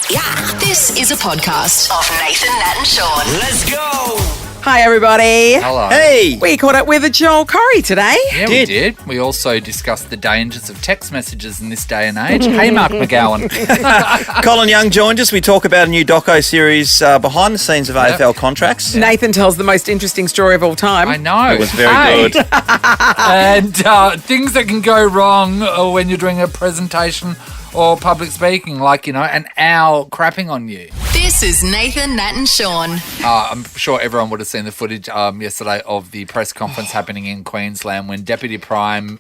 Yeah, this is a podcast of Nathan, Nat and Sean. Let's go! Hi, everybody. Hello. Hey. We caught up with Joel Corry today. Yeah, we did. We also discussed the dangers of text messages in this day and age. Hey, Mark McGowan. Colin Young joined us. We talk about a new doco series behind the scenes of AFL contracts. Nathan tells the most interesting story of all time. I know. It was very good. And things that can go wrong when you're doing a presentation or public speaking, like, an owl crapping on you. This is Nathan, Nat and Sean. I'm sure everyone would have seen the footage yesterday of the press conference happening in Queensland when Deputy Premier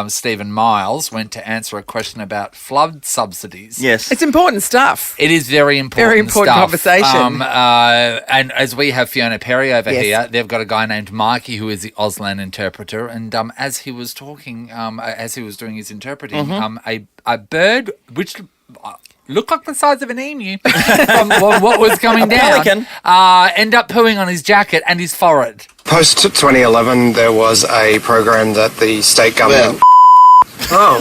Stephen Miles went to answer a question about flood subsidies. Yes. It's important stuff. It is very important. Very important stuff. conversation. And as we have Fiona Perry over here, they've got a guy named Mikey who is the Auslan interpreter. And as he was talking, as he was doing his interpreting, a bird which looked like the size of an emu from what was coming down, end up pooing on his jacket and his forehead. Post 2011, there was a program that the state government. Oh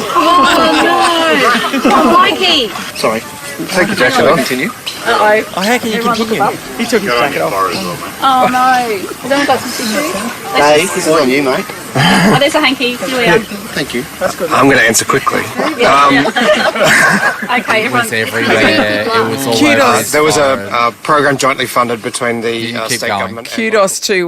no! Oh, Mikey! Sorry. Take your jacket off. Continue. Uh-oh. Oh, how can you continue? He took his jacket off. Oh no! Has anyone got some tissues? Hey, this is on you, mate. Oh, there's a hanky. Here we are. Thank you. That's good. I'm going to answer quickly. Okay, It was everyone. everywhere. It was all Kudos. over his There was phone. a program jointly funded between the You keep state going. government. Kudos to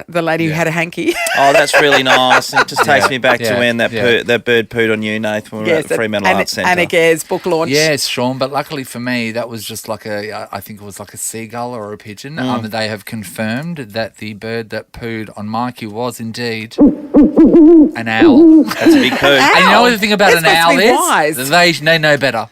the lady who had a hanky. Oh, that's really nice. It just takes me back to Yeah. when that Yeah. that bird pooed on you, Nath, when we were at the Fremantle Arts Centre. Anna Gare's book launch. Yes, Sean, but luckily for me, that was just like I think it was like a seagull or a pigeon. They have confirmed that the bird that pooed on Mikey was indeed an owl. That's a big poo. Owl? And you know the thing about They're an supposed to owl be is? wise. They know better.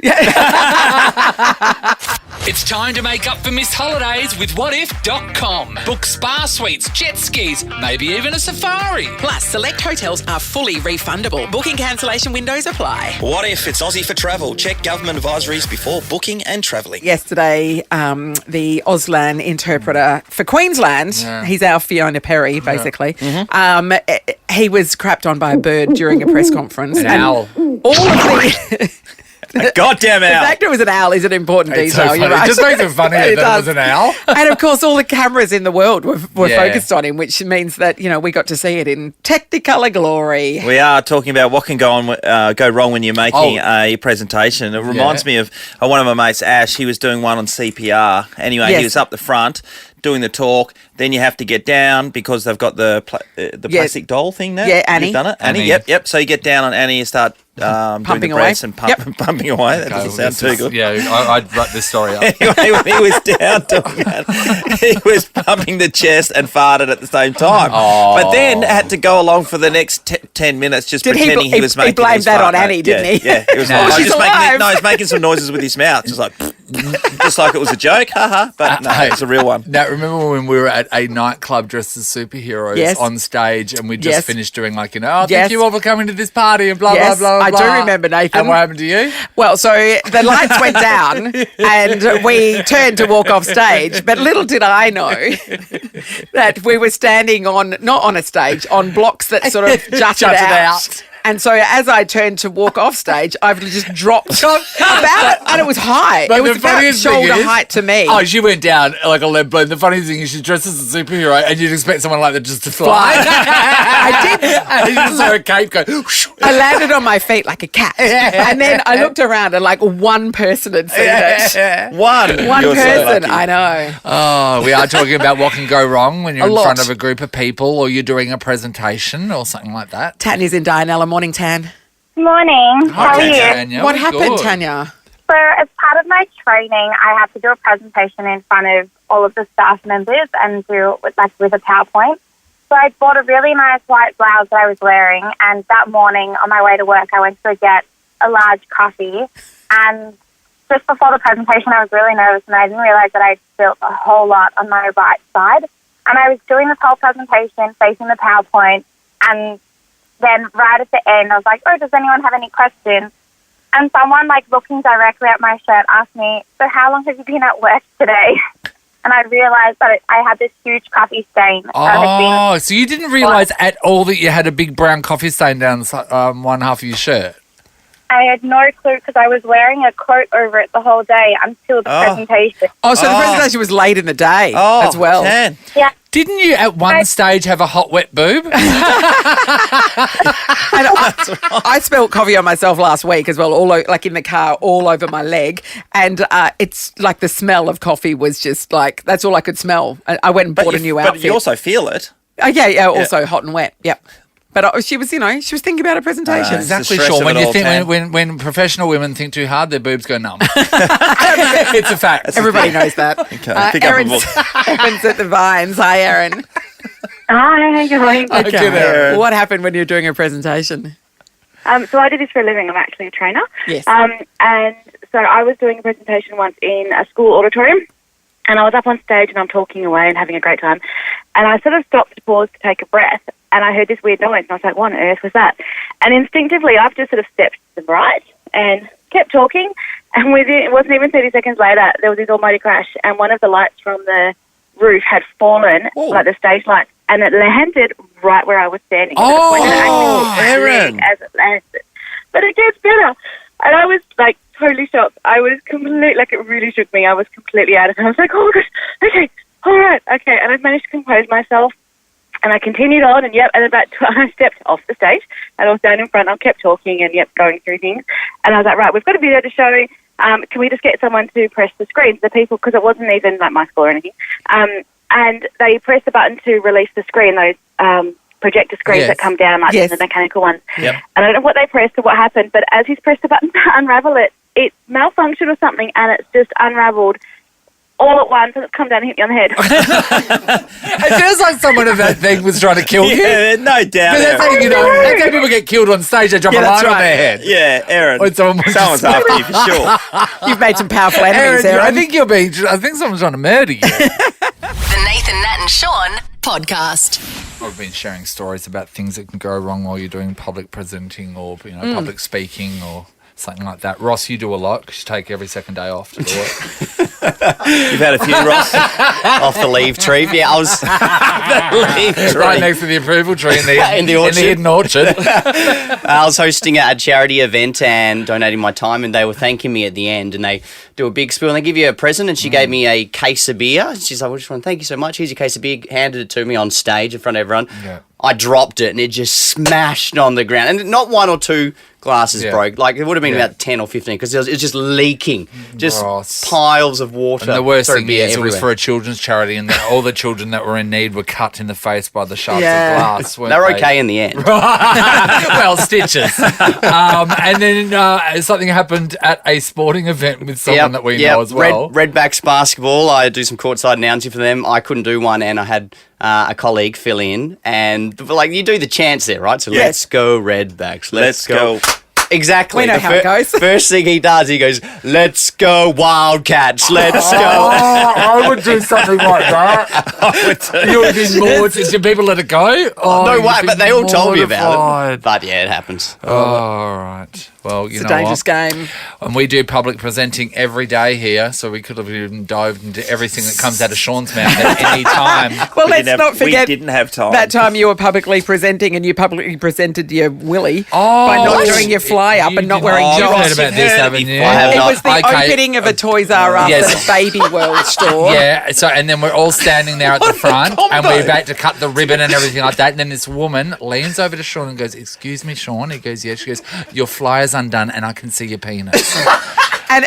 It's time to make up for missed holidays with whatif.com. Book spa suites, jet skis, maybe even a safari. Plus, select hotels are fully refundable. Booking cancellation windows apply. What if it's Aussie for travel? Check government advisories before booking and travelling. Yesterday, the Auslan interpreter for Queensland, he's our Fiona Perry, basically, he was crapped on by a bird during a press conference. An and owl. All of the... Goddamn The owl. fact it was an owl is an important It's detail. so You're funny. right. It just makes it funnier that it was an owl. And of course, all the cameras in the world were Yeah. focused on him, which means that we got to see it in Technicolor glory. We are talking about what can go wrong when you're making a presentation. It reminds me of one of my mates, Ash. He was doing one on CPR. Anyway, Yes. he was up the front doing the talk. Then you have to get down because they've got the plastic doll thing now. Yeah, Annie. You've done it? Annie. Yep. So you get down on Annie and start doing Pumping the away. breaths and pumping away. That doesn't sound too good. Yeah, I'd write this story up. Anyway, when he was down doing that, he was pumping the chest and farted at the same time. Oh. But then had to go along for the next 10 minutes just Did he pretending bl- he was he making blamed his that fart on note. Annie, didn't he? Yeah, it was No. like, Oh, she's alive. he's making some noises with his mouth. Just like, just like it was a joke, haha. But no, it's a real one. Now, remember when we were at a nightclub dressed as superheroes Yes. on stage and we just Yes. finished doing thank Yes. you all for coming to this party and blah, Yes, blah, blah, I do blah. remember, Nathan. And what happened to you? Well, so the lights went down and we turned to walk off stage, but little did I know that we were standing not on a stage, on blocks that sort of jutted out. And so as I turned to walk off stage, I've just dropped about, and it was high. But It was the about funniest thing shoulder is- height to me. Oh, she went down like a lead balloon. The funny thing is she's dressed as a superhero and you'd expect someone like that just to fly. I did. And you just saw her cape go, whoosh. I landed on my feet like a cat. And then I looked around and like one person had seen it. One. One You're so person, lucky. I know. Oh, we are talking about what can go wrong when you're A in lot. front of a group of people or you're doing a presentation or something like that. Tanya's in Dianella. Morning, Tan. Morning. How are you? Tanya, What we're happened, good. Tanya? So as part of my training, I had to do a presentation in front of all of the staff members and do it with a PowerPoint. So I bought a really nice white blouse that I was wearing, and that morning on my way to work, I went to get a large coffee. And just before the presentation, I was really nervous, and I didn't realize that I spilt a whole lot on my right side. And I was doing this whole presentation facing the PowerPoint, and then right at the end, I was like, oh, does anyone have any questions? And someone, looking directly at my shirt, asked me, so how long have you been at work today? And I realised that I had this huge coffee stain. Oh, so you didn't realise at all that you had a big brown coffee stain down one half of your shirt? I had no clue because I was wearing a coat over it the whole day until the presentation. Oh, so the presentation was late in the day as well. Jan. Yeah. Didn't you at one stage have a hot, wet boob? And I spilled coffee on myself last week as well, like in the car, all over my leg. And it's like the smell of coffee was just like, that's all I could smell. I went and bought a new outfit. But you also feel it. Also hot and wet. Yep. But she was, she was thinking about her presentation. Exactly, Sean. When professional women think too hard, their boobs go numb. It's a fact. Everybody knows that. Okay, pick up a book. Erin's at the Vines. Hi, Erin. Hi, how you going? Okay. What happened when you were doing a presentation? So I do this for a living. I'm actually a trainer. Yes. And so I was doing a presentation once in a school auditorium, and I was up on stage and I'm talking away and having a great time. And I sort of stopped to pause to take a breath, and I heard this weird noise, and I was like, what on earth was that? And instinctively, I've just sort of stepped to the right and kept talking, and it wasn't even 30 seconds later, there was this almighty crash, and one of the lights from the roof had fallen, like the stage lights, and it landed right where I was standing. Erin! As it landed. But it gets better. And I was, like, totally shocked. I was completely, like, it really shook me. I was completely out of it. I was like, oh, gosh, okay, all right, okay. And I managed to compose myself. And I continued on, and I stepped off the stage, and I was down in front. I kept talking and going through things. And I was like, right, we've got a video to show. Can we just get someone to press the screen? The people, because it wasn't even like my school or anything. And they pressed the button to release the screen, those projector screens that come down, like the mechanical ones. Yep. And I don't know what they pressed or what happened, but as he's pressed the button to unravel it, it malfunctioned or something, and it's just unraveled all at once, and it's come down and hit me on the head. It feels like someone of that thing was trying to kill you. Yeah, no doubt. But that's how people get killed on stage. They drop a line on their head. Yeah, Erin. Or someone's after you for sure. You've made some powerful enemies, Erin. I think someone's trying to murder you. The Nathan, Nat and Sean podcast. I've been sharing stories about things that can go wrong while you're doing public presenting or public speaking or something like that. Ross, you do a lot because you take every second day off to do it. You've had a few, Ross. Off the leave tree. Yeah, I was right next to the approval tree in the orchard. In the hidden orchard. I was hosting a charity event and donating my time, and they were thanking me at the end, and they do a big spiel and they give you a present, and she gave me a case of beer. She's like, well, just want to thank you so much. Here's your case of beer. Handed it to me on stage in front of everyone. Yeah. I dropped it and it just smashed on the ground. And not one or two glasses broke. Like, it would have been about 10 or 15 because it was just leaking. Just piles of water. And the worst thing is it was for a children's charity, and all the children that were in need were cut in the face by the shards of glass. They were okay in the end. Well, stitches. And then something happened at a sporting event with someone that we know as well. Redbacks basketball. I do some courtside announcing for them. I couldn't do one, and I had a colleague fill in, and you do the chants there, right? So let's go Redbacks, let's go. Exactly. We know how it goes. First thing he does, he goes, let's go Wildcats, let's go. I would do something like that. You would be more. Did people let it go? No way, but they all told me about it. But yeah, it happens. All right. Well, it's a dangerous game. And we do public presenting every day here, so we could have even dived into everything that comes out of Sean's mouth at any time. Well, let's not forget we didn't have time. That time you were publicly presenting and you publicly presented your willy by not doing your fly up and not wearing You've jocks. heard about this, haven't you? It was the opening of a Toys R Us at a Baby World store. Yeah, so and then we're all standing there at the front and we're about to cut the ribbon and everything like that. And then this woman leans over to Sean and goes, "Excuse me, Sean." He goes, "Yeah." She goes, "Your flyer's undone and I can see your penis." And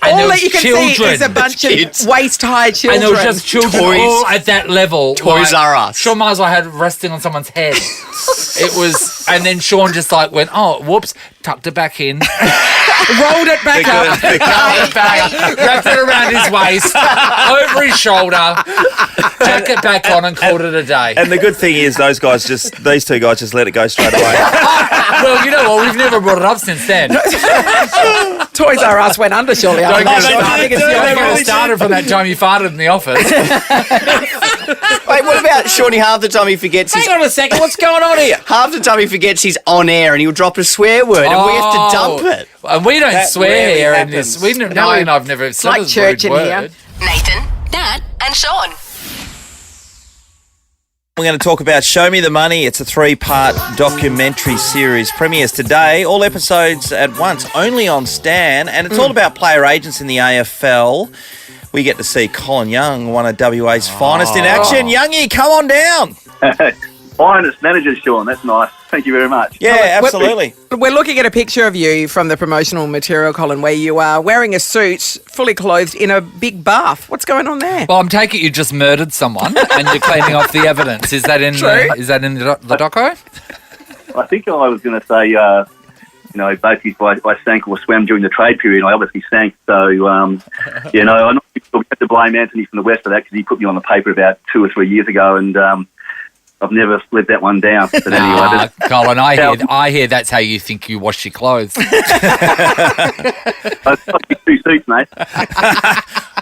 all that you can see is a bunch of waist-high children. And there was just children all at that level. Toys R Us. Sean might as well had resting on someone's head. It was, and then Sean just went, oh, whoops, tucked it back in. Rolled it back up. Wrapped it around his waist, over his shoulder, tucked it back on and called it a day. And the good thing is these two guys just let it go straight away. Well, you know what? We've never brought it up since then. Toys R Us went under shortly after. Don't get us started from that time you farted in the office. Wait, what about Shawnee? Half the time he forgets. Hang on a second, what's going on here? Half the time he forgets he's on air and he'll drop a swear word and we have to dump it. And we don't swear here in this. Natalie and I've never said like church in here. Nathan, Nat and Sean. We're going to talk about Show Me the Money. It's a 3-part documentary series. Premieres today, all episodes at once, only on Stan. And it's all about player agents in the AFL. We get to see Colin Young, one of WA's finest in action. Youngie, come on down. Finest managers, Sean. That's nice. Thank you very much. Yeah, absolutely. We're looking at a picture of you from the promotional material, Colin, where you are wearing a suit, fully clothed, in a big bath. What's going on there? Well, I'm taking you just murdered someone and you're cleaning off the evidence. Is that in the doco? I think I was going to say, basically I sank or swam during the trade period. I obviously sank. So, I'm not going to blame Anthony from the West for that because he put me on the paper about 2 or 3 years ago and I've never let that one down. But anyway, Colin, I hear that's how you think you wash your clothes. I've got 2 suits, mate.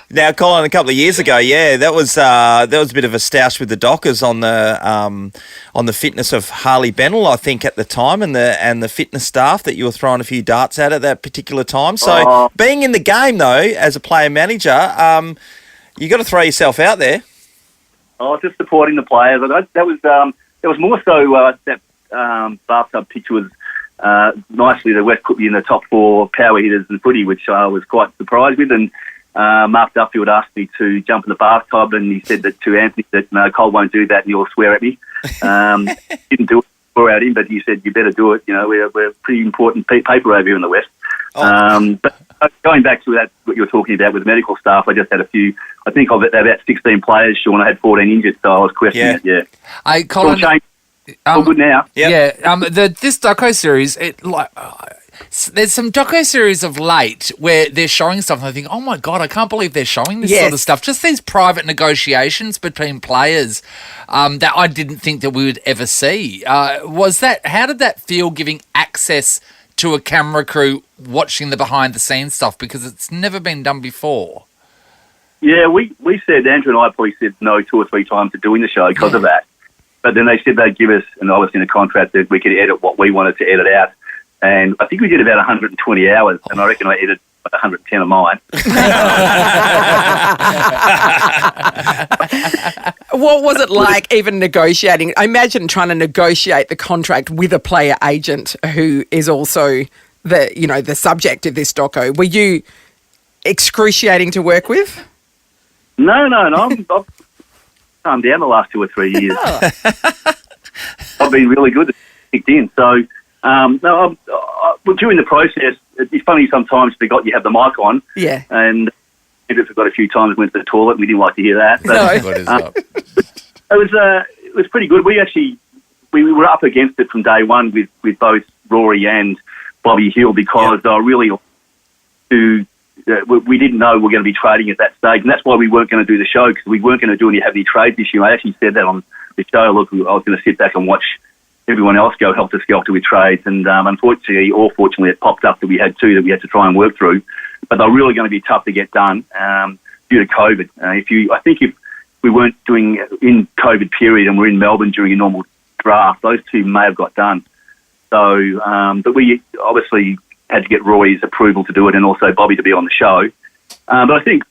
Now, Colin, a couple of years ago, that was a bit of a stoush with the Dockers on the fitness of Harley Bennell, I think, at the time, and the fitness staff that you were throwing a few darts at that particular time. So, being in the game though, as a player manager, you got to throw yourself out there. Oh, just supporting the players. That was more so that bathtub picture was nicely. The West put me in the top 4 power hitters in footy, which I was quite surprised with. And Mark Duffield asked me to jump in the bathtub, and he said that to Anthony that no, Cole won't do that, and he'll swear at me. Didn't do it, swore at him, but he said you better do it. We're pretty important paper over here in the West. But going back to that, what you were talking about with medical staff, I just had a few. I think of about 16 players, Sean. I had 14 injured, so I was questioning it. Yeah. Hey, Colin. All good now. Yep. Yeah. This doco series, there's some doco series of late where they're showing stuff, and I think, oh my god, I can't believe they're showing this sort of stuff. Just these private negotiations between players that I didn't think that we would ever see. How did that feel, giving access to a camera crew watching the behind the scenes stuff, because it's never been done before? Yeah, we said, Andrew and I probably said no 2 or 3 times to doing the show because of that. But then they said they'd give us, and I was in a contract that we could edit what we wanted to edit out. And I think we did about 120 hours, and I reckon I edited 110 of mine. What was it like even negotiating? I imagine trying to negotiate the contract with a player agent who is also the subject of this doco. Were you excruciating to work with? No. I've calmed down the last 2 or 3 years. I've been really good at kicked in. So, during the process, it's funny sometimes forgot you have the mic on. Yeah. And maybe forgot a few times, went to the toilet, and we didn't like to hear that. But, it was pretty good. We were up against it from day one with both Rory and Bobby Hill because they were really we didn't know we were going to be trading at that stage, and that's why we weren't going to do the show, because we weren't going to have any trades this year. I actually said that on the show. Look, I was going to sit back and watch everyone else go helter-skelter with trades, and unfortunately or fortunately it popped up that we had 2 that we had to try and work through, but they're really going to be tough to get done due to COVID. If we weren't doing in COVID period and we're in Melbourne during a normal draft, those 2 may have got done. So, but we obviously had to get Roy's approval to do it, and also Bobby to be on the show. But I think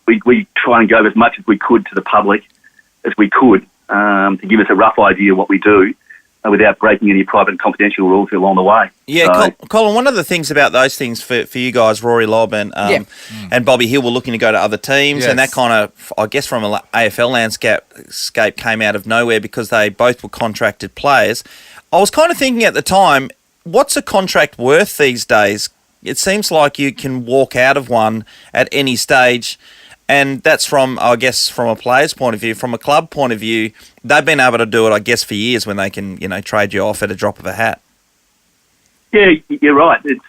we try and go as much as we could to the public as we could to give us a rough idea of what we do, without breaking any private and confidential rules along the way. Yeah, so, Colin, one of the things about those things for you guys, Rory Lobb and Bobby Hill, were looking to go to other teams, and that kind of, I guess from an AFL landscape came out of nowhere because they both were contracted players. I was kind of thinking at the time, what's a contract worth these days? It seems like you can walk out of one at any stage, and that's from a player's point of view. From a club point of view, they've been able to do it, I guess, for years when they can, trade you off at a drop of a hat. Yeah, you're right. It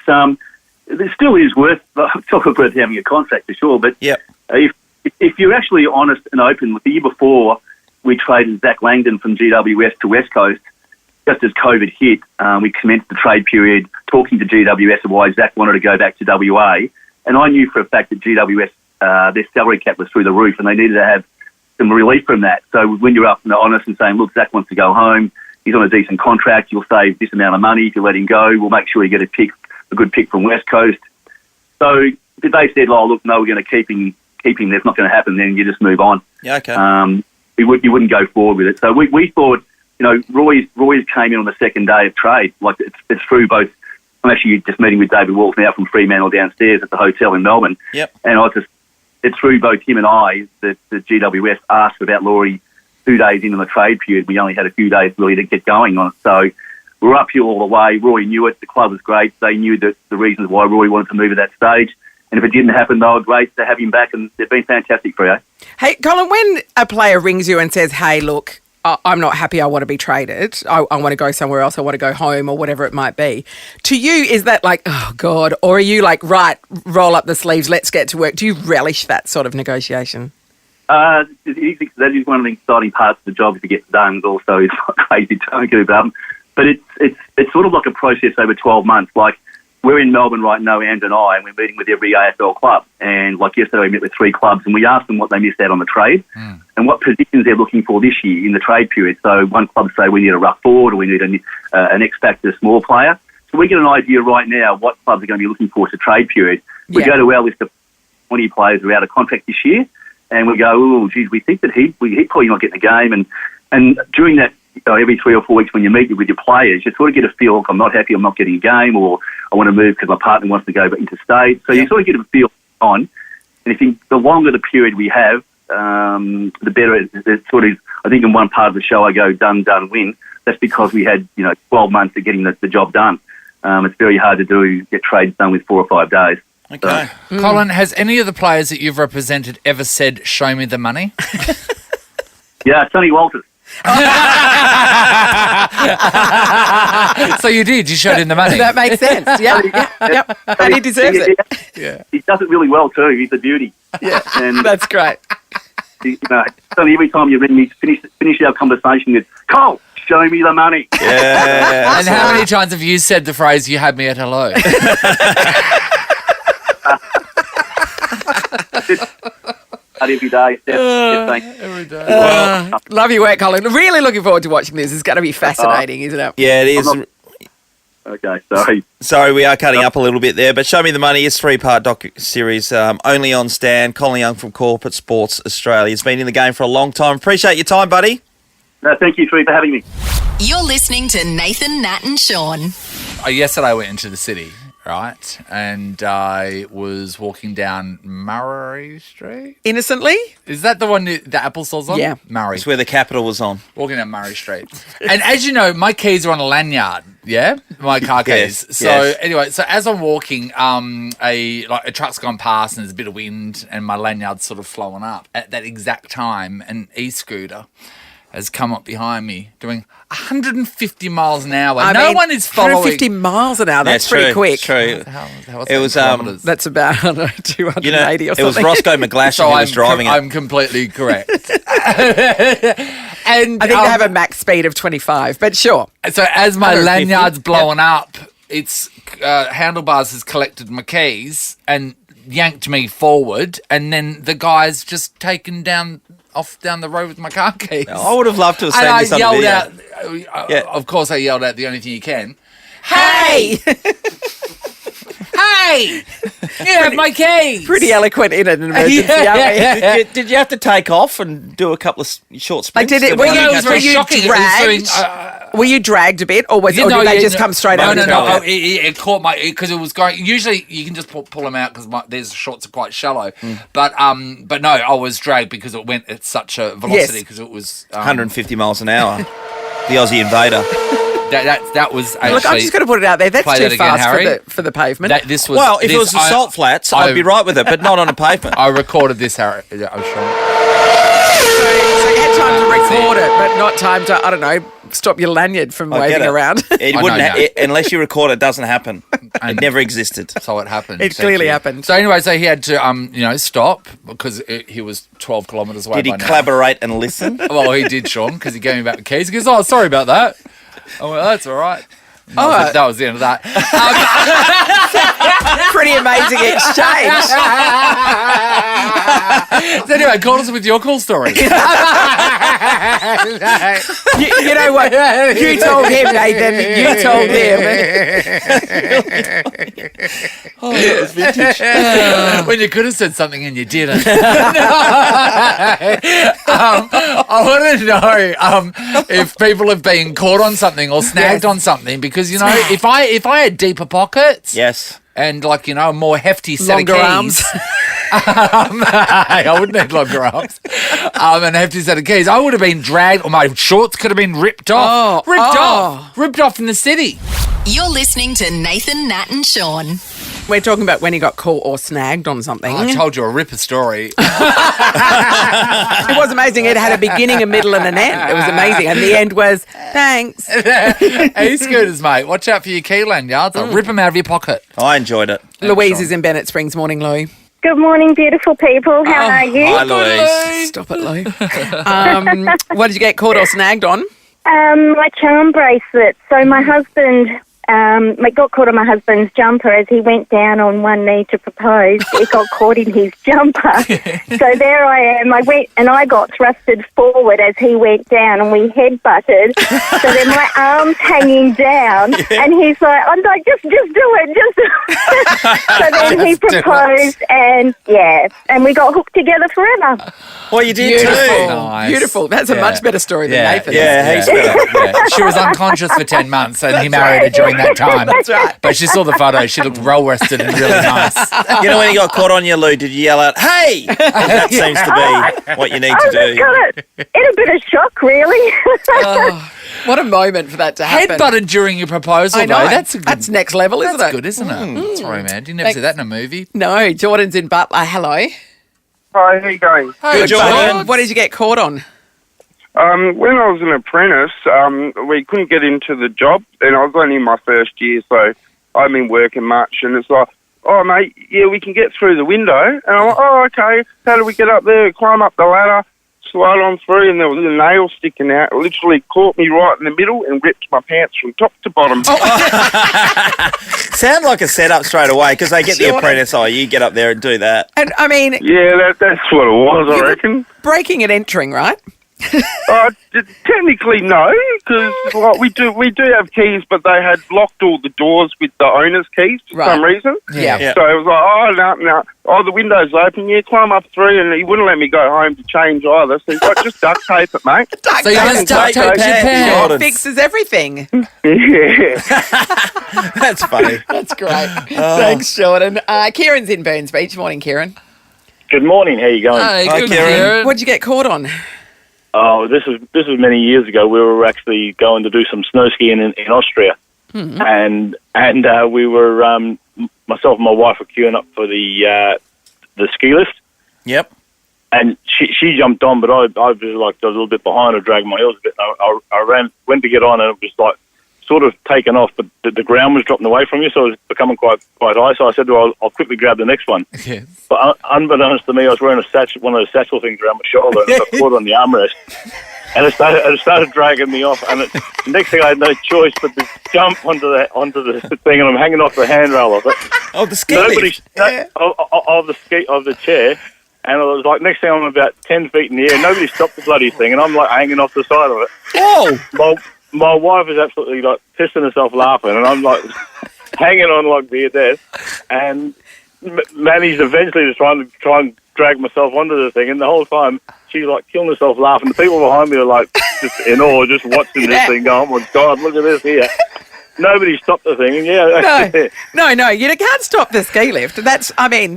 still is worth having a contract for sure. But if you're actually honest and open, the year before we traded Zach Langdon from GWS to West Coast, just as COVID hit, we commenced the trade period talking to GWS and why Zach wanted to go back to WA. And I knew for a fact that GWS, their salary cap was through the roof and they needed to have some relief from that. So when you're up and honest and saying, look, Zach wants to go home, he's on a decent contract, you'll save this amount of money if you let him go, we'll make sure you get a good pick from West Coast. So if they said, oh, look, no, we're going to keep him, that's not going to happen, then you just move on. Yeah, okay. you wouldn't go forward with it. So we thought, Roy's came in on the second day of trade. Like it's through both. I'm actually just meeting with David Walsh now from Fremantle downstairs at the hotel in Melbourne. Yep. And it's through both him and I that the GWS asked about Laurie 2 days into the trade period. We only had a few days really to get going on it. So we're uphill all the way. Roy knew it. The club was great. They knew that the reasons why Roy wanted to move at that stage. And if it didn't happen, they were great to have him back, and they've been fantastic for you. Hey, Colin, when a player rings you and says, hey, look, I'm not happy, I want to be traded, I want to go somewhere else, I want to go home or whatever it might be, to you, is that like, oh, God, or are you like, right, roll up the sleeves, let's get to work? Do you relish that sort of negotiation? That is one of the exciting parts of the job to get done. Also, it's not crazy, don't get it done. But it's sort of like a process over 12 months. Like, we're in Melbourne right now, and I, and we're meeting with every AFL club. And like yesterday, we met with 3 clubs, and we asked them what they missed out on the trade and what positions they're looking for this year in the trade period. So one club say we need a rough forward, or we need an X-factor small player. So we get an idea right now what clubs are going to be looking for to trade period. We go to our list of 20 players who are out of contract this year, and we go, oh, geez, we think that he's probably not getting a game. And during that, every 3 or 4 weeks when you meet with your players, you sort of get a feel, look, I'm not happy, I'm not getting a game, or I want to move because my partner wants to go interstate. So you sort of get a feel on. And the longer the period we have, the better it sort of, I think in one part of the show I go, done, win. That's because we had, 12 months of getting the job done. It's very hard to get trades done with 4 or 5 days. Okay. So, Colin, has any of the players that you've represented ever said, show me the money? Yeah, Sonny Walters. So you did. You showed him the money. That makes sense. Yep. And he deserves it. Yeah. He does it really well too. He's a beauty. Yeah, and that's great. Sonny, every time you ring me, finish our conversation with, Cole, show me the money. Yeah. And how many times have you said the phrase, you had me at hello? Every day. Every day. Love your work, Colin. Really looking forward to watching this. It's going to be fascinating, isn't it? Yeah, it is. Okay, sorry. Sorry, we are cutting up a little bit there, but Show Me the Money is 3-part docu-series, only on Stan. Colin Young from Corporate Sports Australia has been in the game for a long time. Appreciate your time, buddy. No, thank you, Tree, for having me. You're listening to Nathan, Nat and Sean. Yesterday I went into the city, right? And I was walking down Murray Street. Innocently? Is that the one the Apple store's on? Yeah. Murray. It's where the Capital was on. Walking down Murray Street. And as you know, my keys are on a lanyard, yeah? My car keys. Yes, So yes. anyway, so as I'm walking, a truck's gone past and there's a bit of wind and my lanyard's sort of flowing up. At that exact time, an e-scooter has come up behind me doing 150 miles an hour. No one is following. 150 miles an hour. That's pretty quick. It's true. It was That's about 280 or something. it was Roscoe McGlash who was driving it. I'm completely correct. And I think they have a max speed of 25, but sure. So as my 150, lanyard's blowing up, it's handlebars has collected my keys and yanked me forward, and then the guy's just taken down the road with my car keys. I would have loved to have seen and this I on yelled video. out, of course I yelled out the only thing you can. Hey! Hey! You have my keys! Pretty eloquent in an emergency, Yeah. Did you have to take off and do a couple of short sprints? Like, It was very shocking. Were you dragged a bit, or did they just come straight out? No. It caught my, because it was going. Usually you can just pull them out because their shorts are quite shallow. But no, I was dragged because it went at such a velocity because it was 150 miles an hour. The Aussie Invader. That was actually. Look, I'm just going to put it out there. That's too fast Harry. for the pavement. If it was the salt flats, I'd be right with it, but not on a pavement. I recorded this, Harry. I was sure. So you had time to record it, but not time to, I don't know, stop your lanyard from waving around. It wouldn't unless you record it. Doesn't happen. It never existed. So it happened. It clearly happened. So anyway, he had to stop because he was 12 kilometres away. Did he collaborate and listen? Well, he did, Sean, because he gave me back the keys. He goes, "Oh, sorry about that." I went, "That's all right." That was the end of that. Pretty amazing exchange. So anyway, call us with your cool story. You know what? You told him, Nathan. You told him. Oh, that was vintage. When you could have said something and you didn't. I want to know if people have been caught on something or snagged on something, because if I had deeper pockets, yes, and a more hefty set Longer of keys, arms. I wouldn't need longer arms. And a hefty set of keys, I would have been dragged, or my shorts could have been ripped off. Ripped off in the city. You're listening to Nathan, Nat and Sean. We're talking about when he got caught or snagged on something. I told you a ripper story. It was amazing. It had a beginning, a middle, and an end. It was amazing. And the end was, thanks. E-scooters, mate. Watch out for your key lanyards. I'll rip them out of your pocket. I enjoyed it. Louise is in Bennett Springs. Morning, Lou. Good morning, beautiful people. How are you? Hi, Louise. Stop it, Lou. What did you get caught or snagged on? My charm bracelet. So my husband... I got caught on my husband's jumper as he went down on one knee to propose. It got caught in his jumper. So there I am. I went and I got thrusted forward as he went down, and we head-butted. So then my arm's hanging down, and he's like, I'm like, just do it, just do it. So then he proposed, and we got hooked together forever. Well, you did Beautiful. too. Nice. Beautiful. That's a much better story than Nathan. Yeah, he's better. She was unconscious for 10 months and he married her during that time. That's right. But she saw the photo. She looked well-rested and really nice. You know when he got caught on you, Lou, did you yell out, hey? That seems to be what you need to do. I was kind of in a bit of shock, really. What a moment for that to happen. Headbutted during your proposal, I know. though. That's next level, isn't it? That's good, isn't it? That's romantic. You never see that in a movie. No, Jordan's in Butler. Hello. Hi, how you going? Good, Jordan. What did you get caught on? When I was an apprentice, we couldn't get into the job, and I was only in my first year, so I haven't been working much, and it's like, oh, mate, yeah, we can get through the window. And I'm like, oh, okay, how do we get up there? Climb up the ladder, slide on through, and there was a nail sticking out. It literally caught me right in the middle and ripped my pants from top to bottom. Sound like a setup straight away, because they get the apprentice, you get up there and do that. And I mean... Yeah, that's what it was, I reckon. Breaking and entering, right? Technically, no, because we do have keys, but they had locked all the doors with the owner's keys for some reason. Yeah. So it was like, no. Oh, the window's open. Yeah, climb up through, and he wouldn't let me go home to change either. So he's like, just duct tape it, mate. So you just duct tape your pants. It fixes everything. Yeah. That's funny. That's great. Thanks, Jordan. Kieran's in Burns Beach. Morning, Kieran. Good morning. How you going? Hey, Hi, good, Kieran. What did you get caught on? Oh, this was many years ago. We were actually going to do some snow skiing in Austria, and we were myself and my wife were queuing up for the ski lift. Yep. And she jumped on, but I was like I was a little bit behind her, dragging my heels a bit. I went to get on, and it was like sort of taken off, but the ground was dropping away from you, so it was becoming quite high. So I said to her, I'll quickly grab the next one. Yes. But unbeknownst to me, I was wearing one of those satchel things around my shoulder, and I got caught on the armrest. And it started dragging me off, and the next thing I had no choice but to jump onto the thing, and I'm hanging off the handrail of it. Oh, the ski lift. Of the chair. And I was like, next thing I'm about 10 feet in the air. Nobody stopped the bloody thing, and I'm like hanging off the side of it. Oh! My wife is absolutely like pissing herself laughing, and I'm like hanging on like near death, and managed eventually to try and drag myself onto the thing, and the whole time she's like killing herself laughing. The people behind me are like just in awe, just watching this thing going, oh my God, look at this here. Nobody stopped the thing, and No, you can't stop the ski lift.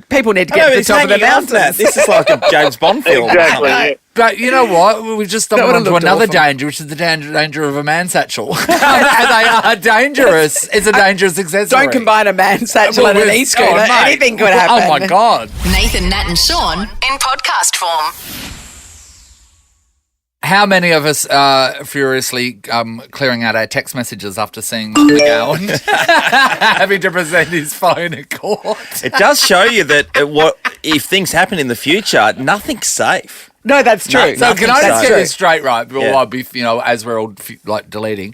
People need to get to the top of the mountains. This is like a James Bond film. Exactly. Yeah. But you know what? We've just stumbled onto another danger, which is the danger of a man satchel. They are dangerous. It's a dangerous accessory. Don't combine a man satchel and an e-scooter. Anything could happen. Oh, my God. Nathan, Nat and Sean in podcast form. How many of us are furiously clearing out our text messages after seeing McGowan having to present his phone at court? It does show you that if things happen in the future, nothing's safe. No, that's true. So can I just get this straight, right? Well, I'll be, as we're all deleting.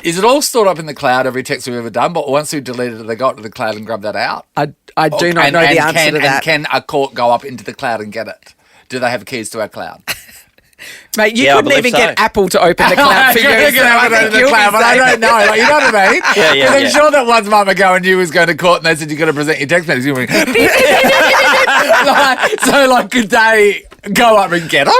Is it all stored up in the cloud, every text we've ever done? But once we've deleted it, they go up to the cloud and grab that out? I do not know the answer to that. And can a court go up into the cloud and get it? Do they have keys to our cloud? Mate, you Yeah, I couldn't believe even so. get Apple to open the cloud for you. I don't know. Like, you know what I mean? Yeah, yeah, I'm yeah. sure that once Mum ago and you was going to court and they said you're going to present your text message. You went, could they go up and get them?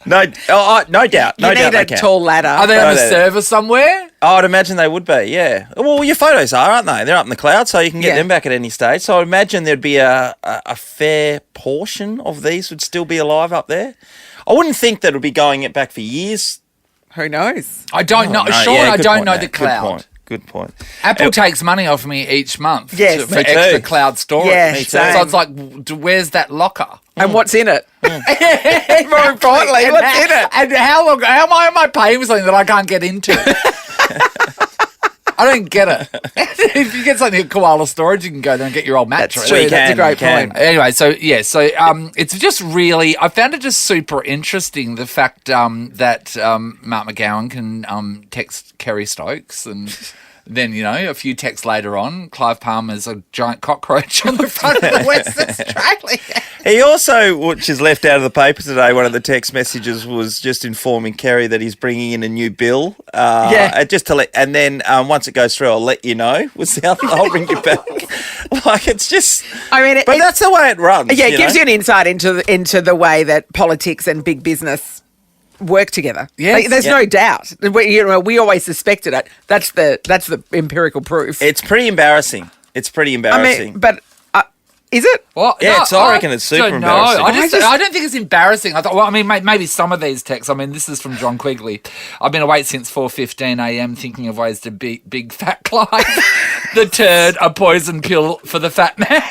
No doubt. No You doubt need they a can. tall ladder. Are they on a server somewhere? I'd imagine they would be, yeah. Well, your photos are, aren't they? They're up in the cloud, so you can get them back at any stage. So I imagine there'd be a fair portion of these would still be alive up there. I wouldn't think that it would be going it back for years. Who knows? I don't know. No, Sean, yeah, I good don't point, know Nat. the cloud. Good point. Apple takes money off me each month Yes. for Me too. extra cloud storage. Yeah, Me too. So it's like, where's that locker? And what's in it? More importantly, what's in it? And how long? How am I paying for something that I can't get into? I don't get it. If you get something at Koala Storage, you can go there and get your old mattress. That's true. That's a great point. Anyway, so it's just really, I found it just super interesting, the fact that Mark McGowan can text Kerry Stokes, and then, a few texts later on, Clive Palmer's a giant cockroach on the front of the West Australia. He also, which is left out of the paper today, one of the text messages was just informing Kerry that he's bringing in a new bill. Just to and then once it goes through, I'll let you know. I'll bring you back. Like, it's just. I mean, but that's the way it runs. Yeah, it gives you an insight into the way that politics and big business work together. Yes. There's no doubt. We always suspected it. That's the empirical proof. It's pretty embarrassing. I mean, but is it? Well, yeah, I reckon it's super embarrassing. I don't think it's embarrassing. I thought, maybe some of these texts. I mean, this is from John Quigley. I've been awake since 4:15 a.m. thinking of ways to beat big fat Clive. The turd, a poison pill for the fat man.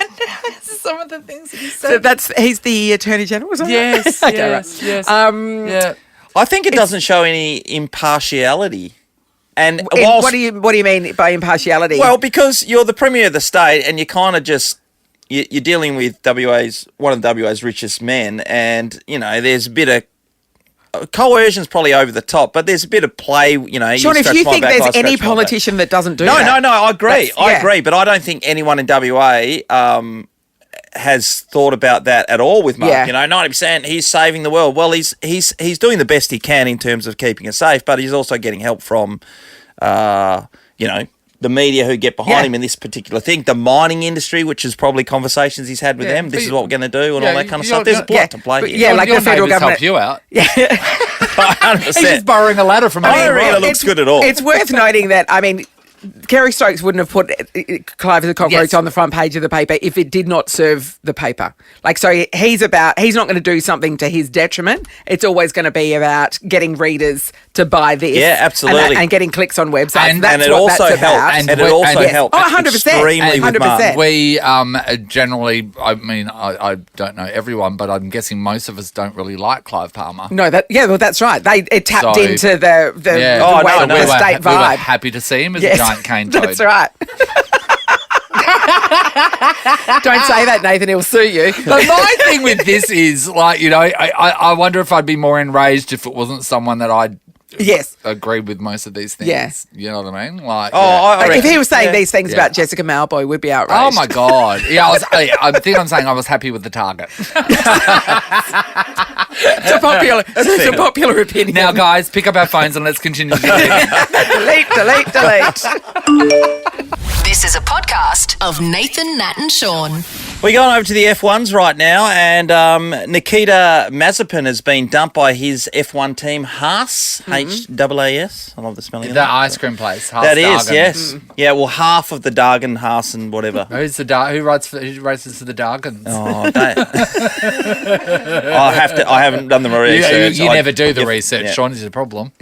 This is some of the things that he said. So he's the Attorney General, isn't it? Yes, Okay, yes, right. yes. Yeah. I think it doesn't show any impartiality. And what do you mean by impartiality? Well, because you're the Premier of the state and you kind of just you're dealing with one of WA's richest men, and there's a bit of coercion's probably over the top, but there's a bit of play. Sean, if you think there's any politician that doesn't do that, no, I agree. I agree, but I don't think anyone in WA has thought about that at all with Mark. 90% he's saving the world. Well, he's doing the best he can in terms of keeping us safe, but he's also getting help from, the media who get behind him in this particular thing. The mining industry, which is probably conversations he's had with them. This is what we're going to do and all that kind of stuff. There's a lot to play here. Yeah, like the federal government help you out. Yeah. 100%. He's just borrowing a ladder from I don't reckon it looks good at all. It's worth noting that, I mean, Kerry Stokes wouldn't have put Clive as a cockroach on the front page of the paper if it did not serve the paper. So he's not going to do something to his detriment. It's always going to be about getting readers to buy this. Yeah, absolutely. And getting clicks on websites. And it also helps. And it also helps. 100%. Extremely with Mark. We generally, I don't know everyone, but I'm guessing most of us don't really like Clive Palmer. No, that's right. It tapped into the state vibe. We were happy to see him as a giant cane toad. That's right. Don't say that, Nathan. He'll sue you. But my thing with this is, I wonder if I'd be more enraged if it wasn't someone that I'd agree with most of these things. Yes. You know what I mean? Like, if he was saying these things about Jessica Malboy, we'd be outraged. Oh my God! Yeah, I think I'm saying I was happy with the target. It's a popular opinion. Now, guys, pick up our phones and let's continue. delete. This is a podcast of Nathan, Nat and Sean. We're going over to the F1s right now, and Nikita Mazepin has been dumped by his F1 team, Haas, H-A-A-S. I love the spelling of that. The ice cream place, Haas. That is, Dargan. yes. Yeah, well, half of the Dargan, Haas and whatever. Who races for the Dargans? Oh, I haven't done the research. You never do the research, Sean, is a problem.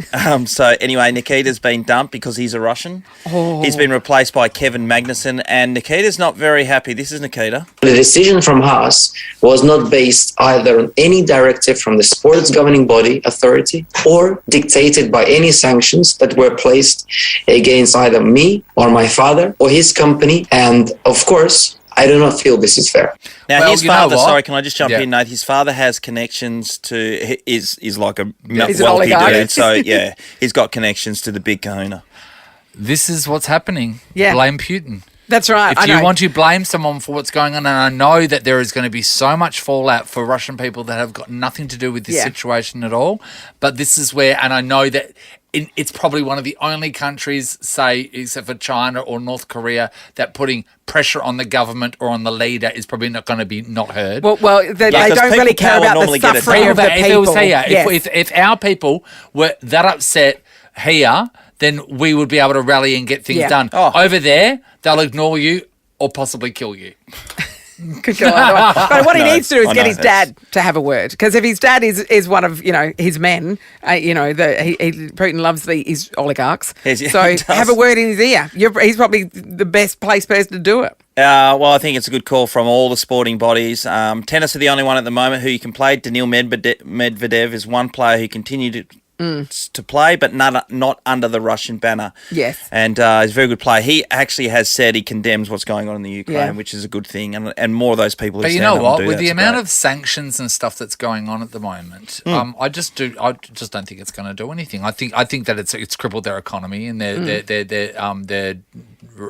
So anyway, Nikita's been dumped because he's a Russian. Oh. He's been replaced by Kevin Magnussen, and Nikita's not very happy. This is Nikita. The decision from Haas was not based either on any directive from the sports governing body authority or dictated by any sanctions that were placed against either me or my father or his company. And of course, I do not feel this is fair. Now, his father, sorry, can I just jump in, Nate? His father has connections to, is like a wealthy dude. So, he's got connections to the big kahuna. This is what's happening. Yeah. Blame Putin. That's right. If you want to blame someone for what's going on, and I know that there is going to be so much fallout for Russian people that have got nothing to do with this situation at all, but this is where, and I know that it's probably one of the only countries, say, except for China or North Korea, that putting pressure on the government or on the leader is probably not going to be not heard. Well, they don't really care about the suffering of the people. If our people were that upset here, then we would be able to rally and get things done. Over there, they'll ignore you or possibly kill you. Could go on. But what he needs to do is get his dad to have a word, because if his dad is one of his men, Putin loves his oligarchs. So have a word in his ear. He's probably the best placed person to do it. Well, I think it's a good call from all the sporting bodies. Tennis are the only one at the moment who you can play. Daniil Medvedev is one player who continued to play, but not under the Russian banner. Yes. And he's a very good player. He actually has said he condemns what's going on in the Ukraine, which is a good thing. And more of those people who But you stand know up what? and do With the that's amount great. of sanctions and stuff that's going on at the moment, I just don't think it's going to do anything. I think that it's crippled their economy, and their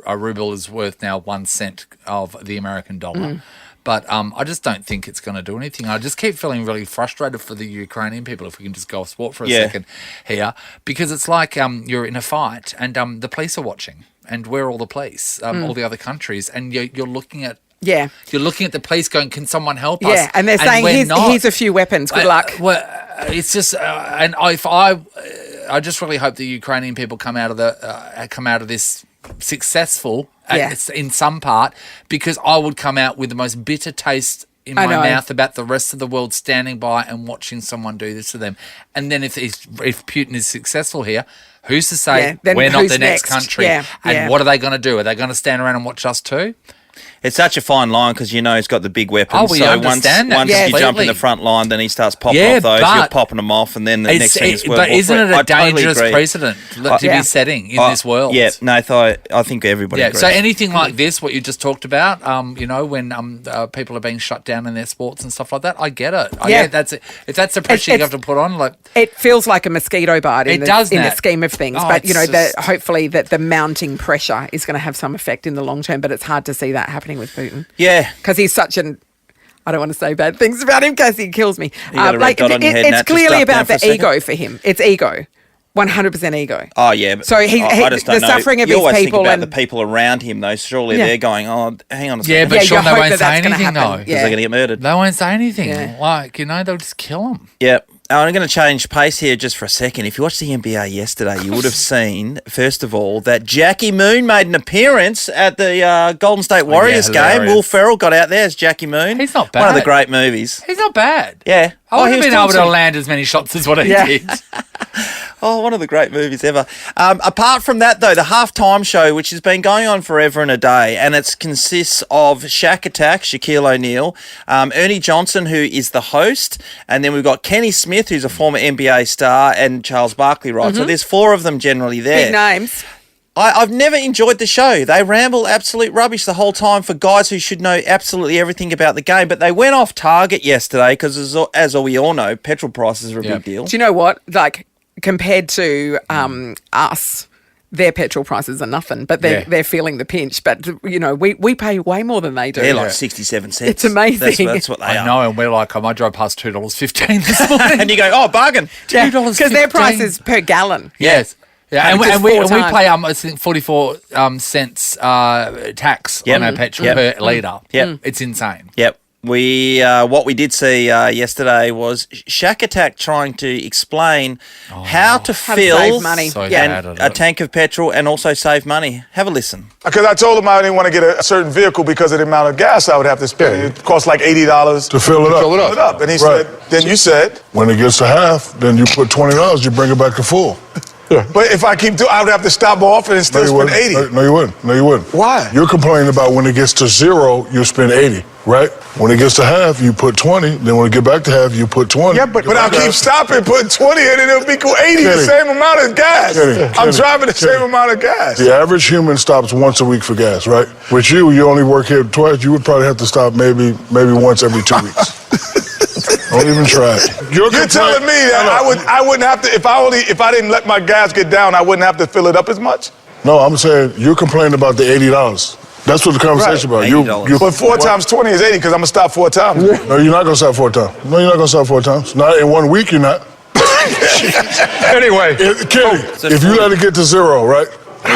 ruble is worth now 1 cent of the American dollar. But I just don't think it's going to do anything. I just keep feeling really frustrated for the Ukrainian people, if we can just go off sport for a second here, because it's like you're in a fight and the police are watching, and we're all the police, all the other countries, and you're looking at you're looking at the police going, can someone help us? Yeah, and they're saying, here's a few weapons, good luck. Well, it's just, and I just really hope the Ukrainian people come out of this successful in some part, because I would come out with the most bitter taste in my mouth about the rest of the world standing by and watching someone do this to them. And then if Putin is successful here, who's to say we're not the next country? And what are they going to do? Are they going to stand around and watch us too? It's such a fine line, because he's got the big weapons. Oh, we understand that. Once you jump in the front line, then he starts popping off those. You're popping them off, and then the next thing is World War III. But isn't it a dangerous precedent to be setting in this world? Yeah, Nathan, I think everybody agrees. So anything like this, what you just talked about, when people are being shut down in their sports and stuff like that, I get it. If that's the pressure you have to put on, it feels like a mosquito bite in the scheme of things. Oh, but hopefully that the mounting pressure is going to have some effect in the long term. But it's hard to see that happening with Putin. Yeah. Because he's such an... I don't want to say bad things about him because he kills me. It's clearly about the ego for him. It's ego. 100% ego. Oh, yeah. But so I just don't know. Suffering of you his always people... think about the people around him, though. Surely they're going, hang on a second. Yeah, but Sean, they won't say anything, though. Because they're going to get murdered. They won't say anything. They'll just kill them. Yeah. I'm going to change pace here just for a second. If you watched the NBA yesterday, you would have seen, first of all, that Jackie Moon made an appearance at the Golden State Warriors game. Will Ferrell got out there as Jackie Moon. He's not bad. One of the great movies. He's not bad. Yeah. I wouldn't have been able to land as many shots as what he did. One of the great movies ever. Apart from that, though, the halftime show, which has been going on forever and a day, and it consists of Shaq Attack, Shaquille O'Neal, Ernie Johnson, who is the host, and then we've got Kenny Smith, who's a former NBA star, and Charles Barkley, right? So there's 4 of them generally there. Big names. I've never enjoyed the show. They ramble absolute rubbish the whole time for guys who should know absolutely everything about the game. But they went off target yesterday because, as we all know, petrol prices are a big deal. Do you know what? Compared to us, their petrol prices are nothing, but they're feeling the pinch. But, we pay way more than they do. They're like 67 cents. It's amazing. That's what they are. I know, and we're like, I drove past $2.15 this morning. And you go, bargain. $2.15. Because their price is per gallon. Yes. Yeah, and we pay I think 44 cents tax on our petrol per litre. Yep. It's insane. Yep. What we did see yesterday was Shaq Attack trying to explain how to fill save money. a tank of petrol and also save money. Have a listen. Because I told him I didn't want to get a certain vehicle because of the amount of gas I would have to spend. It costs like $80 to fill it up. And he said, then you said, when it gets to half, then you put $20, you bring it back to full. Yeah. But if I keep doing, I would have to stop off and still spend 80. No, you wouldn't. Why? You're complaining about when it gets to 0, you spend 80, right? When it gets to half, you put 20. Then when it get back to half, you put 20. Yeah, but I'll keep stopping, putting 20 in, and it'll equal 80, the same amount of gas. I'm driving the same amount of gas. The average human stops once a week for gas, right? With you only work here twice. You would probably have to stop maybe once every 2 weeks. Don't even try it. You're telling me that I wouldn't have to, if I didn't let my gas get down, I wouldn't have to fill it up as much? No, I'm saying you're complaining about the $80. That's what the conversation about. But 4 times 20 is 80 because I'm going to stop 4 times. No, you're not going to stop 4 times. No, you're not going to stop 4 times. Not in 1 week, you're not. Anyway. Kenny, if you let it get to 0, right?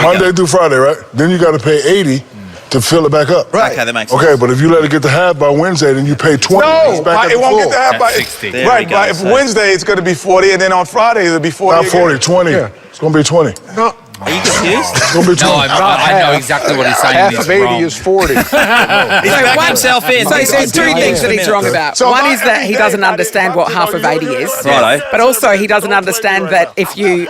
Monday through Friday, right? Then you got to pay 80 to fill it back up. Right. Okay, that makes sense. Okay, but if you let it get to half by Wednesday, then you pay 20. No, it's back it won't get to half by 60. Right, but if Wednesday it's going to be 40, and then on Friday it'll be 40. Not 40, 20. Yeah. It's going to be 20. No. Are you confused? It's going to be 20. No, I know exactly what he's saying. Half He's of 80 wrong. is 40. He's backing himself in. So there's 2 things that he's wrong about. So One is that he doesn't understand what half of 80 is. Righto. But also he doesn't understand that if you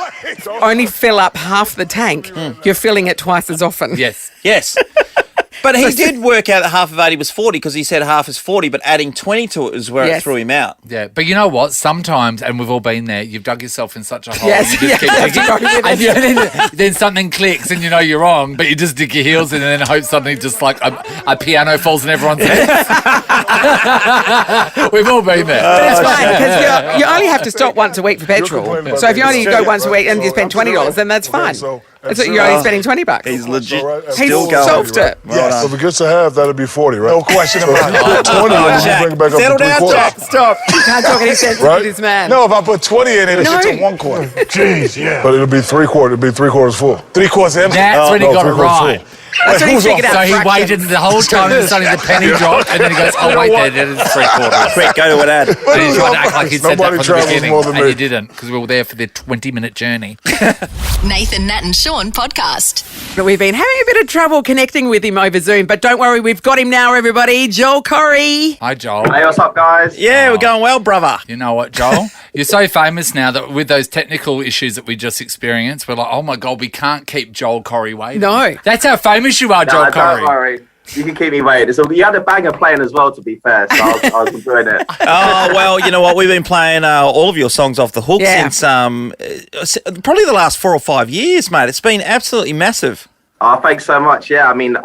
only fill up half the tank, you're filling it twice as often. Yes. Yes. But he did work out that half of 80 was 40 because he said half is 40, but adding 20 to it is where it threw him out. Yeah, but you know what? Sometimes, and we've all been there, you've dug yourself in such a hole. Yes, you just keep digging, and then something clicks and you know you're wrong, but you just dig your heels in and then hope suddenly just like a piano falls in everyone's head. We've all been there. But it's fine because you only have to stop once a week for petrol. So if you only go once a week and you spend $20, then that's fine. You're only spending $20. He's legit He's still going. solved it. Yes. So if it gets to half, that'll be 40, right? No question about it. Put 20 and then bring it back up Settle to 3 down, quarters. Jack. Stop. You can't talk any sense Right? to this man. No, if I put 20 in it, it's No. just a 1 quarter. Jeez, yeah. But it'll be 3 quarters. It'll be 3 quarters full. 3 quarters empty. That's when he got it 3 quarters right. full. That's what he figured out. So he waited the whole time and suddenly the penny dropped and then he goes, oh, wait, there, it is 3 quarters. Quick, go to an ad. And he tried to act like he'd said that Nobody from the travels beginning, more than and me. he didn't because we were there for the 20-minute journey. Nathan, Nat and Sean podcast. We've been having a bit of trouble connecting with him over Zoom, but don't worry, we've got him now, everybody. Joel Corry. Hi, Joel. Hey, what's up, guys? Yeah, we're going well, brother. You know what, Joel? You're so famous now that with those technical issues that we just experienced, we're like, oh my God, we can't keep Joel Corry waiting. No. That's how famous you are, Joel Corry. Don't worry. You can keep me waiting. So you had a banger playing as well, to be fair, so I was enjoying it. Oh, well, you know what? We've been playing all of your songs off the hook since probably the last 4 or 5 years, mate. It's been absolutely massive. Oh, thanks so much. Yeah, I mean,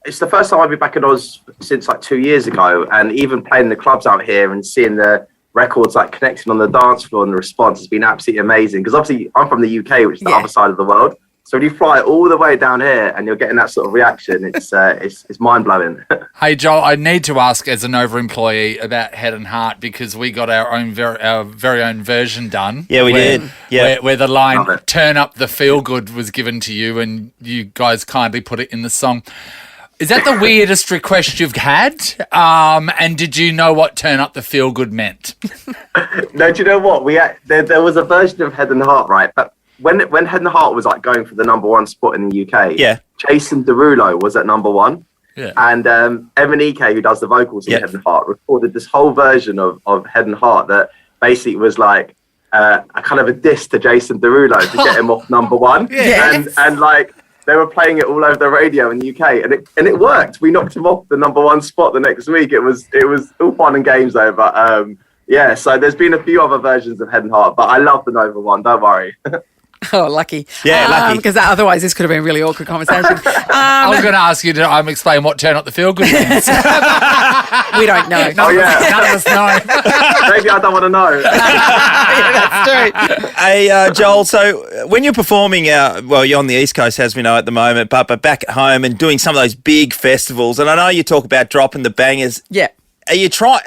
it's the first time I've been back in Oz since like 2 years ago, and even playing the clubs out here and seeing the records like connecting on the dance floor and the response has been absolutely amazing. Because obviously I'm from the UK, which is the other side of the world. So when you fly all the way down here and you're getting that sort of reaction, it's mind blowing. Hey, Joel, I need to ask as an over-employee about Head and Heart because we got our very own version done. Yeah, we did. Yeah, where the line "Turn up the feel good" was given to you, and you guys kindly put it in the song. Is that the weirdest request you've had? And did you know what "Turn up the feel good" meant? No, do you know what? There was a version of Head and Heart, right? But when Head and Heart was like going for the #1 spot in the UK, Jason Derulo was at #1. Yeah. And Emanike, who does the vocals in Head and Heart, recorded this whole version of Head and Heart that basically was like a kind of a diss to Jason Derulo to get him off #1. Yes. And like they were playing it all over the radio in the UK, and it worked. We knocked him off the #1 spot the next week. It was all fun and games though, but yeah. So there's been a few other versions of Head and Heart, but I love the Nova one. Don't worry. Oh, lucky. Yeah, lucky. Because otherwise this could have been a really awkward conversation. I was going to ask you to explain what "Turn up the feel good" means. We don't know. Oh, yeah. None of us know. Maybe I don't want to know. Yeah, that's true. Hey, Joel, so when you're performing, well, you're on the East Coast, as we know at the moment, but back at home and doing some of those big festivals, and I know you talk about dropping the bangers. Yeah. Are you trying?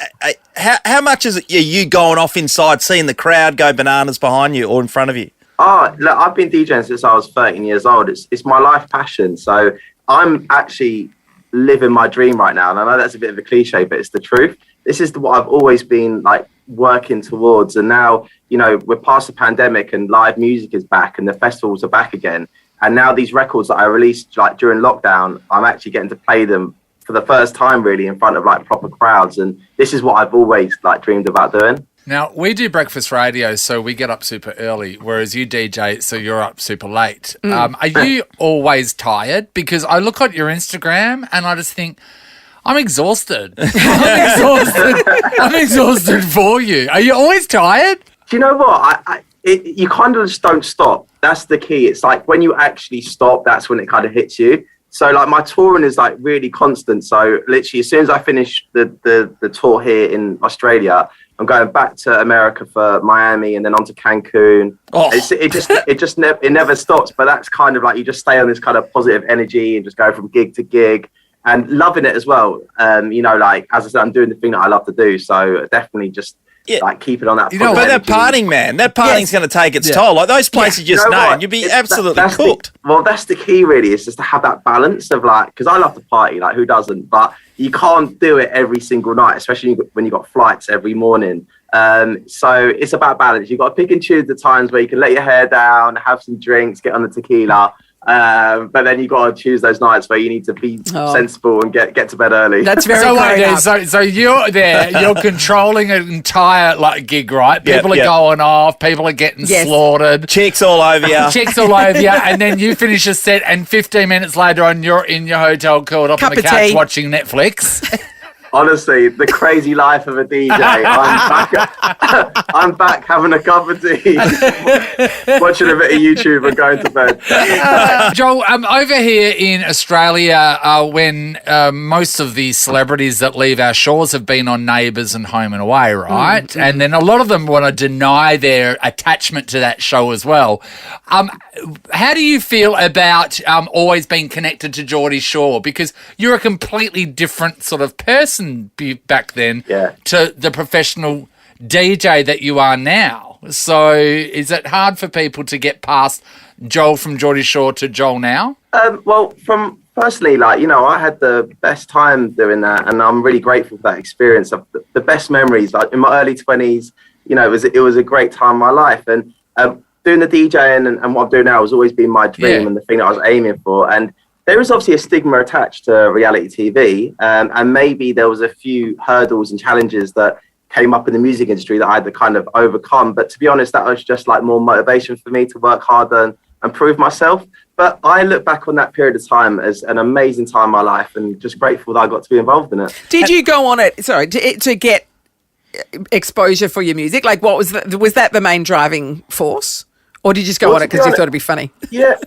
How much is it you going off inside, seeing the crowd go bananas behind you or in front of you? Oh, look, I've been DJing since I was 13 years old. It's my life passion. So I'm actually living my dream right now. And I know that's a bit of a cliche, but it's the truth. This is what I've always been like working towards. And now, you know, we're past the pandemic and live music is back and the festivals are back again. And now these records that I released like during lockdown, I'm actually getting to play them for the first time really in front of like proper crowds. And this is what I've always like dreamed about doing. Now, we do breakfast radio, so we get up super early, whereas you DJ, so you're up super late. Are you always tired? Because I look at your Instagram and I just think, I'm exhausted. I'm exhausted for you. Are you always tired? Do you know what? You kind of just don't stop. That's the key. It's like when you actually stop, that's when it kind of hits you. So like my touring is like really constant. So literally as soon as I finish the tour here in Australia, I'm going back to America for Miami and then on to Cancun. It never stops. But that's kind of like you just stay on this kind of positive energy and just go from gig to gig and loving it as well. You know, like as I said, I'm doing the thing that I love to do. So definitely just like keep it on that. But that partying, man, that partying's going to take its toll. Like those places you just named, you'd be absolutely cooked. That's the key, really, is just to have that balance of like, because I love to party, like who doesn't? But you can't do it every single night, especially when you've got flights every morning. So it's about balance. You've got to pick and choose the times where you can let your hair down, have some drinks, get on the tequila. But then you got to choose those nights where you need to be sensible and get to bed early. That's very so you're there, you're controlling an entire like gig, right? People are going off, people are getting slaughtered, chicks all over you, and then you finish a set, and 15 minutes later on, you're in your hotel, curled up on the couch watching Netflix. Honestly, the crazy life of a DJ. I'm back having a cup of tea, watching a bit of YouTube and going to bed. Joel, over here in Australia, when most of the celebrities that leave our shores have been on Neighbours and Home and Away, right? Mm-hmm. And then a lot of them want to deny their attachment to that show as well. How do you feel about always being connected to Geordie Shore? Because you're a completely different sort of person back then to the professional DJ that you are now. So is it hard for people to get past Joel from Geordie Shore to Joel now? Well, from personally, like, you know, I had the best time doing that, and I'm really grateful for that experience. Of the best memories, like in my early 20s, you know, it was a great time in my life. And doing the DJing and what I'm doing now has always been my dream and the thing that I was aiming for. And there is obviously a stigma attached to reality TV, and maybe there was a few hurdles and challenges that came up in the music industry that I had to kind of overcome. But to be honest, that was just like more motivation for me to work harder and prove myself. But I look back on that period of time as an amazing time in my life and just grateful that I got to be involved in it. Did you go on it, to get exposure for your music? Like, was that the main driving force? Or did you just go on it because you thought it'd be funny? Yeah,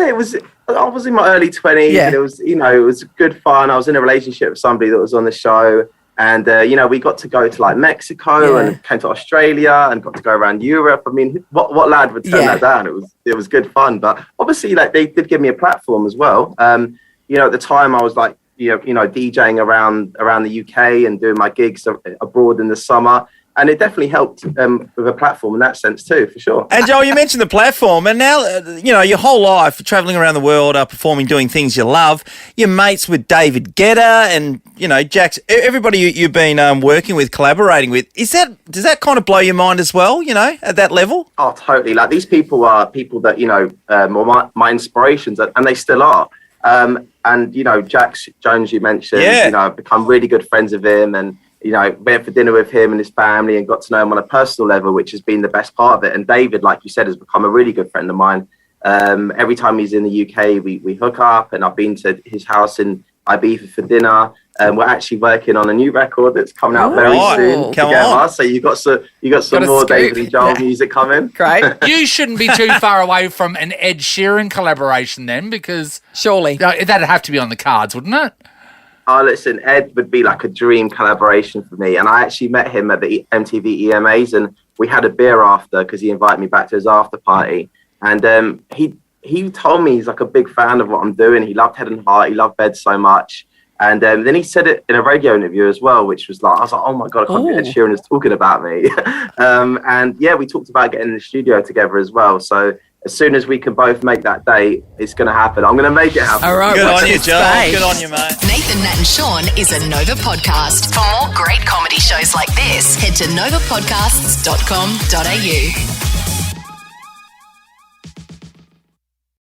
it was. I was in my early 20s. And it was, you know, it was good fun. I was in a relationship with somebody that was on the show. And, you know, we got to go to like Mexico and came to Australia and got to go around Europe. I mean, what lad would turn that down? It was good fun. But obviously, like, they did give me a platform as well. You know, at the time I was like, you know, DJing around the UK and doing my gigs abroad in the summer. And it definitely helped with a platform in that sense too, for sure. And Joel, you mentioned the platform, and now, you know, your whole life, travelling around the world, performing, doing things you love. Your mates with David Guetta and, you know, Jax, everybody you've been working with, collaborating with. Does that kind of blow your mind as well, you know, at that level? Oh, totally. Like, these people are people that, you know, were my inspirations, and they still are. And, you know, Jax Jones, you mentioned, you know, I've become really good friends with him, and, you know, went for dinner with him and his family and got to know him on a personal level, which has been the best part of it. And David, like you said, has become a really good friend of mine. Every time he's in the UK, we hook up, and I've been to his house in Ibiza for dinner. We're actually working on a new record that's coming out very soon together. So you got some more David and Joel music coming. Great. You shouldn't be too far away from an Ed Sheeran collaboration then, because surely that'd have to be on the cards, wouldn't it? Oh, listen, Ed would be like a dream collaboration for me. And I actually met him at the MTV EMAs, and we had a beer after because he invited me back to his after party. And he told me he's like a big fan of what I'm doing. He loved Head and Heart. He loved Bed so much. And then he said it in a radio interview as well, which was like, I was like, oh my God, I can't believe Ed Sheeran is talking about me. And yeah, we talked about getting in the studio together as well. So as soon as we can both make that date, it's going to happen. I'm going to make it happen. All right. Good on you, Joel. Good on you, mate. Nathan, Nat and Sean is a Nova podcast. For more great comedy shows like this, head to novapodcasts.com.au.